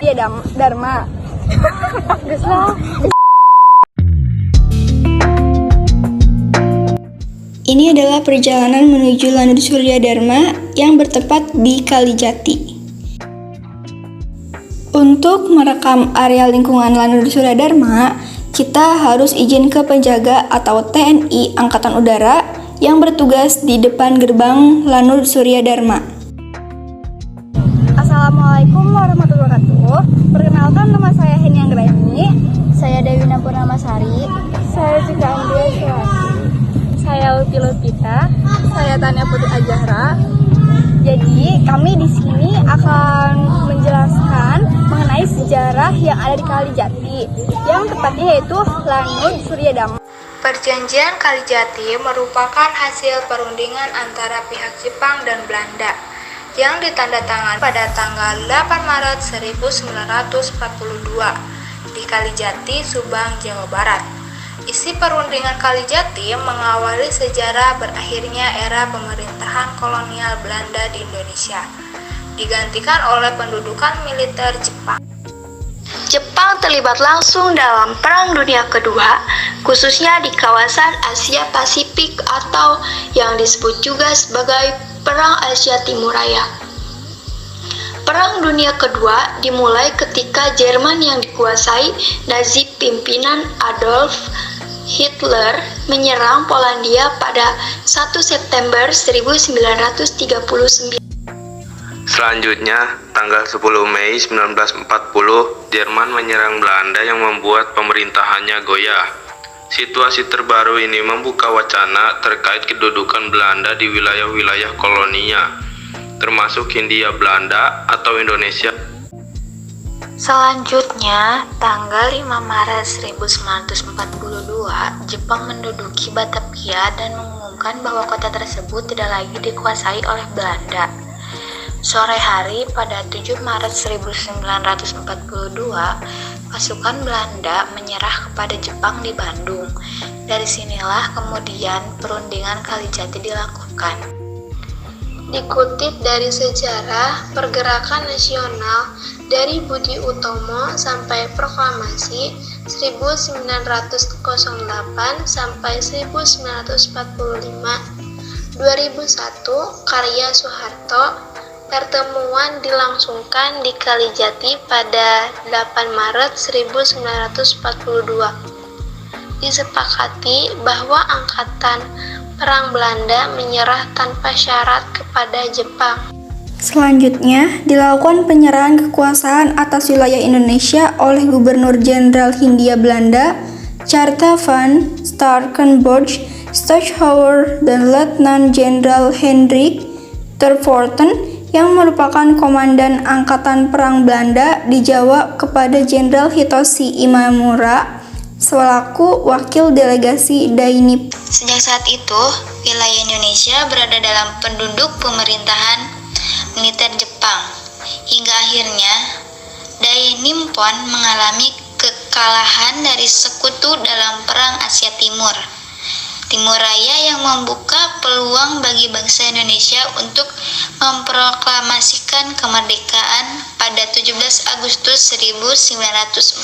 Surya Dharma. Geus lah. Ini adalah perjalanan menuju Lanut Surya Dharma yang bertempat di Kalijati. Untuk merekam area lingkungan Lanut Surya Dharma, kita harus izin ke penjaga atau TNI Angkatan Udara yang bertugas di depan gerbang Lanut Surya Dharma. Assalamualaikum warahmatullahi wabarakatuh. Perkenalkan, nama saya Heni Anggraini. Saya Dewi Purnamasari. Saya Cika Andrea Syawati. Saya Uti Lupita. Saya Tania Putri Ajahra. Jadi kami di sini akan menjelaskan mengenai sejarah yang ada di Kalijati, yang tepatnya yaitu Lanut Surya Dharma. Perjanjian Kalijati merupakan hasil perundingan antara pihak Jepang dan Belanda yang ditandatangani pada tanggal 8 Maret 1942 di Kalijati, Subang, Jawa Barat. Isi perundingan Kalijati mengawali sejarah berakhirnya era pemerintahan kolonial Belanda di Indonesia, digantikan oleh pendudukan militer Jepang. Jepang terlibat langsung dalam Perang Dunia Kedua, khususnya di kawasan Asia Pasifik atau yang disebut juga sebagai Perang Asia Timur Raya. Perang Dunia Kedua dimulai ketika Jerman yang dikuasai Nazi pimpinan Adolf Hitler menyerang Polandia pada 1 September 1939. Selanjutnya, tanggal 10 Mei 1940, Jerman menyerang Belanda yang membuat pemerintahannya goyah. Situasi terbaru ini membuka wacana terkait kedudukan Belanda di wilayah-wilayah koloninya, termasuk Hindia Belanda atau Indonesia. Selanjutnya, tanggal 5 Maret 1942, Jepang menduduki Batavia dan mengumumkan bahwa kota tersebut tidak lagi dikuasai oleh Belanda. Sore hari pada 7 Maret 1942, pasukan Belanda menyerah kepada Jepang di Bandung. Dari sinilah kemudian perundingan Kalijati dilakukan. Dikutip dari sejarah pergerakan nasional dari Budi Utomo sampai proklamasi 1908 sampai 1945, 2001 karya Soeharto, pertemuan dilangsungkan di Kalijati pada 8 Maret 1942. Disepakati bahwa Angkatan Perang Belanda menyerah tanpa syarat kepada Jepang. Selanjutnya, dilakukan penyerahan kekuasaan atas wilayah Indonesia oleh Gubernur Jenderal Hindia Belanda, Tjarta van Starkenborgh, Stachouwer, dan Letnan Jenderal Hendrik Tervoorten yang merupakan komandan Angkatan Perang Belanda di Jawa kepada Jenderal Hitoshi Imamura selaku wakil delegasi Dainip. Sejak saat itu, wilayah Indonesia berada dalam penduduk pemerintahan militer Jepang. Hingga akhirnya, Dai Nippon mengalami kekalahan dari sekutu dalam Perang Asia Timur Raya yang membuka peluang bagi bangsa Indonesia untuk memproklamasikan kemerdekaan pada 17 Agustus 1945.